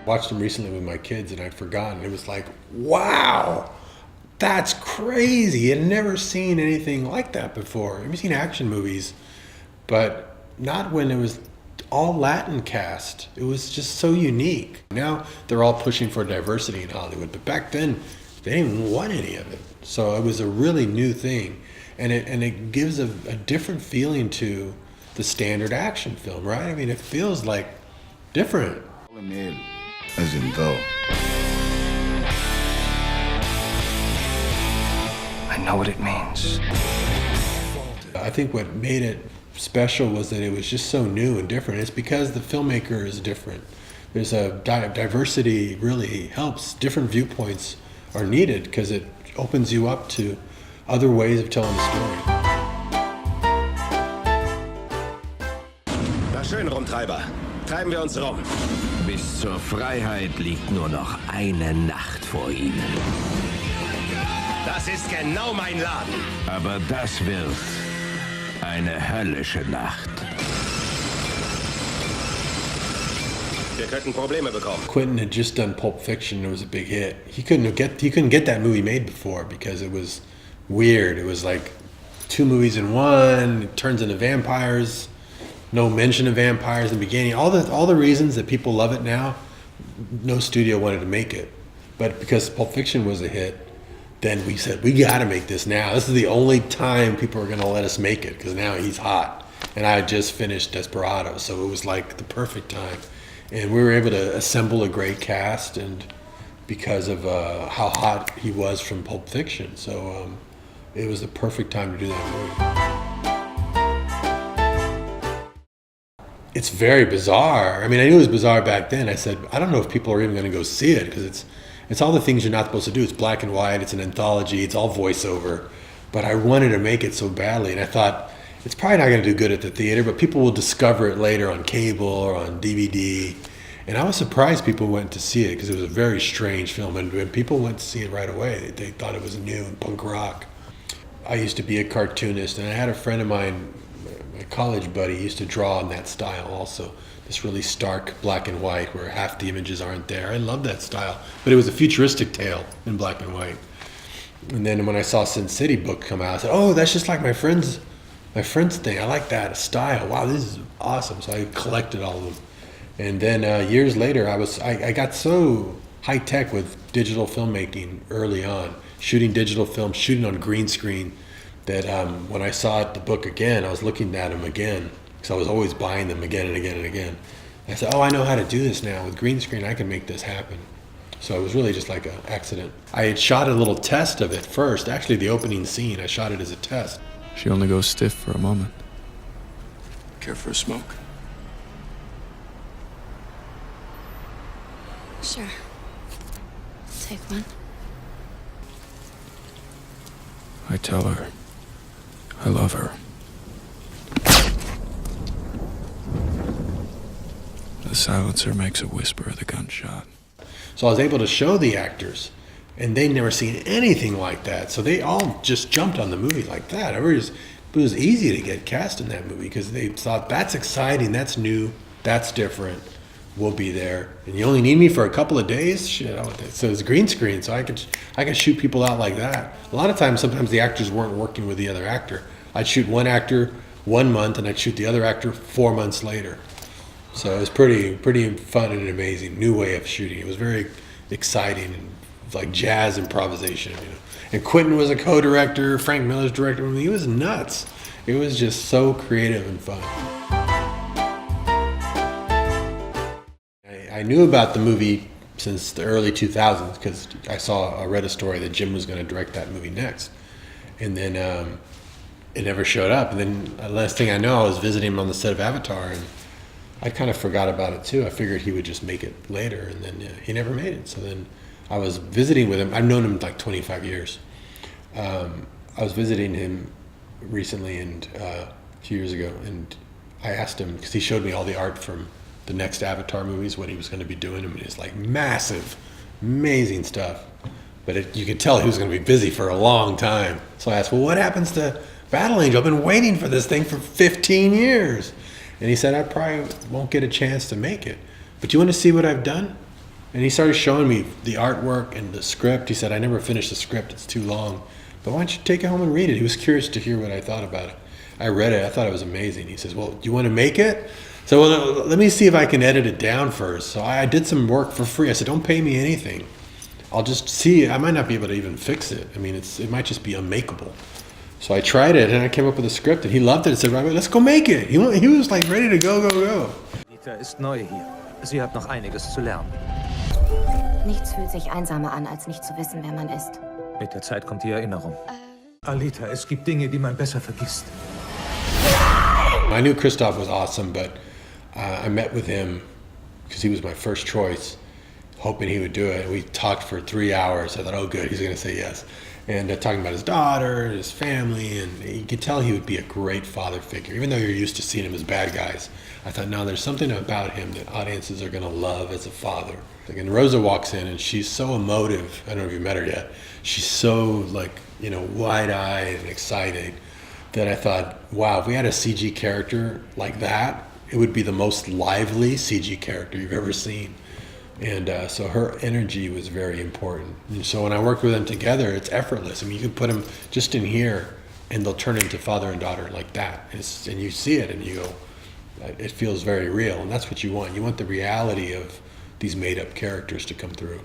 Watched him recently with my kids and I'd forgotten. It was like, wow, that's crazy. I'd never seen anything like that before. I've seen action movies, but not when it was all Latin cast. It was just so unique. Now they're all pushing for diversity in Hollywood, but back then they didn't want any of it. So it was a really new thing, and it gives a different feeling to the standard action film, right? I mean, it feels like different. As in though. I know what it means. I think what made it special was that it was just so new and different. It's because the filmmaker is different. There's a diversity really helps. Different viewpoints are needed because it opens you up to other ways of telling the story. Na schön, Rumtreiber. Treiben wir uns rum. Bis zur Freiheit liegt nur noch eine Nacht vor Ihnen. Das ist genau mein Laden. Aber das wird eine höllische Nacht. Wir könnten Probleme bekommen. Quentin had just done Pulp Fiction. It was a big hit. He couldn't get that movie made before because it was weird. It was like 2 movies in one. It turns into vampires. No mention of vampires in the beginning. All the reasons that people love it now, no studio wanted to make it. But because Pulp Fiction was a hit, then we said, we got to make this now. This is the only time people are going to let us make it because now he's hot. And I had just finished Desperado, so it was like the perfect time. And we were able to assemble a great cast, and because of how hot he was from Pulp Fiction. So it was the perfect time to do that movie. It's very bizarre. I mean, I knew it was bizarre back then. I said, I don't know if people are even going to go see it because it's all the things you're not supposed to do. It's black and white, it's an anthology, it's all voiceover. But I wanted to make it so badly, and I thought, it's probably not going to do good at the theater, but people will discover it later on cable or on DVD. And I was surprised people went to see it because it was a very strange film. And when people went to see it right away, they thought it was new and punk rock. I used to be a cartoonist, and I had a friend of mine, my college buddy, used to draw in that style also. This really stark black and white where half the images aren't there. I love that style. But it was a futuristic tale in black and white. And then when I saw Sin City book come out, I said, oh, that's just like my friend's thing. I like that style. Wow, this is awesome. So I collected all of them. And then years later, I got so high tech with digital filmmaking early on, shooting digital film, shooting on green screen, that when I saw the book again, I was looking at them again because I was always buying them again and again and again. I said, oh, I know how to do this now. With green screen, I can make this happen. So it was really just like an accident. I had shot a little test of it first. Actually, the opening scene, I shot it as a test. She only goes stiff for a moment. Care for a smoke? Sure. Take one. I tell her I love her. The silencer makes a whisper of the gunshot. So I was able to show the actors, and they'd never seen anything like that. So they all just jumped on the movie like that. It was easy to get cast in that movie because they thought, that's exciting, that's new, that's different, we'll be there. And you only need me for a couple of days? Shit, so it's green screen, so I could shoot people out like that. A lot of times, sometimes the actors weren't working with the other actor. I'd shoot one actor 1 month, and I'd shoot the other actor 4 months later. So it was pretty fun and amazing, new way of shooting. It was very exciting and like jazz improvisation, you know. And Quentin was a co-director, Frank Miller's director. I mean, he was nuts. It was just so creative and fun. I knew about the movie since the early 2000s because I read a story that Jim was going to direct that movie next. And then it never showed up. And then the last thing I know, I was visiting him on the set of Avatar, and I kind of forgot about it too. I figured he would just make it later, and then he never made it. So then I was visiting with him. I've known him like 25 years. I was visiting him recently and a few years ago, and I asked him, because he showed me all the art from the next Avatar movies, what he was going to be doing. I mean, it's like massive, amazing stuff. But you could tell he was going to be busy for a long time. So I asked, well, what happens to Battle Angel? I've been waiting for this thing for 15 years. And he said, I probably won't get a chance to make it. But you want to see what I've done? And he started showing me the artwork and the script. He said, I never finished the script, it's too long. But why don't you take it home and read it? He was curious to hear what I thought about it. I read it, I thought it was amazing. He says, well, do you want to make it? So well, let me see if I can edit it down first. So I did some work for free. I said, don't pay me anything. I'll just see. I might not be able to even fix it. I mean, it might just be unmakeable. So I tried it, and I came up with a script, and he loved it. And said, right, let's go make it. He was like ready to go. Alita ist neu hier. Sie hat noch einiges zu lernen. Nichts fühlt sich einsamer an, als nicht zu wissen, wer man ist. Mit der Zeit kommt die Erinnerung. Alita, es gibt Dinge, die man besser vergisst. I knew Christoph was awesome, but I met with him because he was my first choice, hoping he would do it. We talked for 3 hours. I thought, oh, good, he's going to say yes. And talking about his daughter, his family, and you could tell he would be a great father figure. Even though you're used to seeing him as bad guys, I thought, no, there's something about him that audiences are going to love as a father. And Rosa walks in, and she's so emotive. I don't know if you met her yet. She's so, wide-eyed and excited that I thought, wow, if we had a CG character like that, it would be the most lively CG character you've ever seen. And so her energy was very important. And so when I worked with them together, it's effortless. I mean, you can put them just in here, and they'll turn into father and daughter like that. And you see it, and you go, it feels very real. And that's what you want. You want the reality of these made-up characters to come through.